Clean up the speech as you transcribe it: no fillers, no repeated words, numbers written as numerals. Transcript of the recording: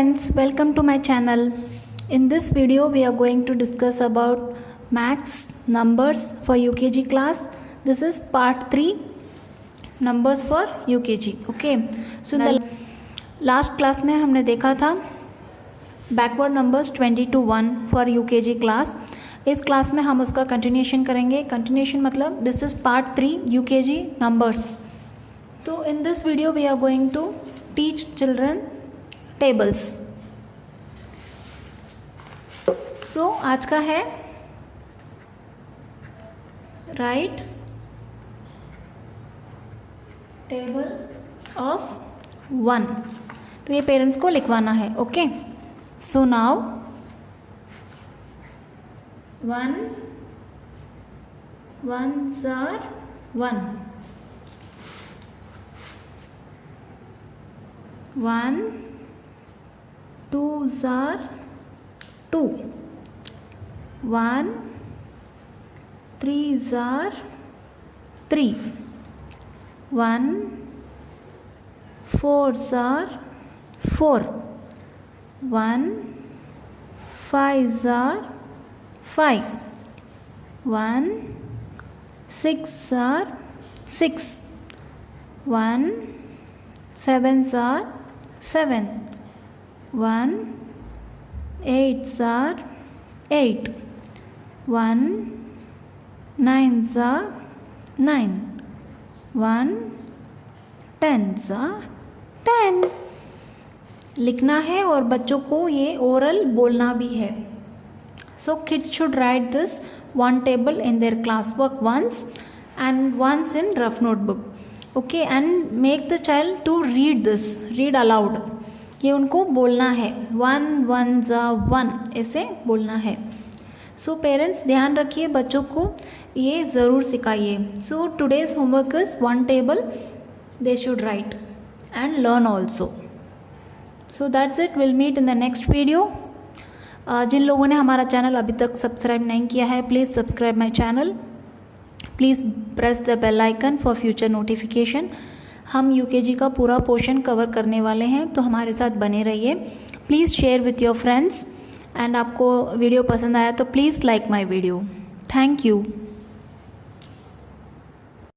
friends, welcome to my channel. In this video we are going to discuss about maths numbers for UKG class. This is part 3 numbers for UKG. Okay, so in the last class में हमने देखा था backward numbers 20 to 1 for UKG class. इस class में हम उसका continuation करेंगे. Continuation मतलब this is part 3 UKG numbers. तो in this video we are going to teach children tables. So आज का है write table of 1. तो ये पेरेंट्स को लिखवाना है. Okay, so now 1 ones are 1, 1 twos are 2, 1 threes are 3, 1 fours are 4, 1 fives are 5, 1 six are 6, 1 sevens are 7, 1 eights are 8, 1 nines are 9, 1 tens are 10. लिखना है और बच्चों को ये ओरल बोलना भी है. So kids should write this one table in their classwork once and once in rough notebook. Okay, and make the child to read this, read aloud. ये उनको बोलना है. 1 ones are 1 ऐसे बोलना है. So parents ध्यान रखिए, बच्चों को ये ज़रूर सिखाइए. So today's homework is one table they should write and learn also. So that's it. We'll meet in the next video. जिन लोगों ने हमारा चैनल अभी तक सब्सक्राइब नहीं किया है, please subscribe my channel. Please press the bell icon for future notification. हम UKG का पूरा पोर्शन कवर करने वाले हैं, तो हमारे साथ बने रहिए. Please share with your friends. And आपको वीडियो पसंद आया तो please like my video. Thank you.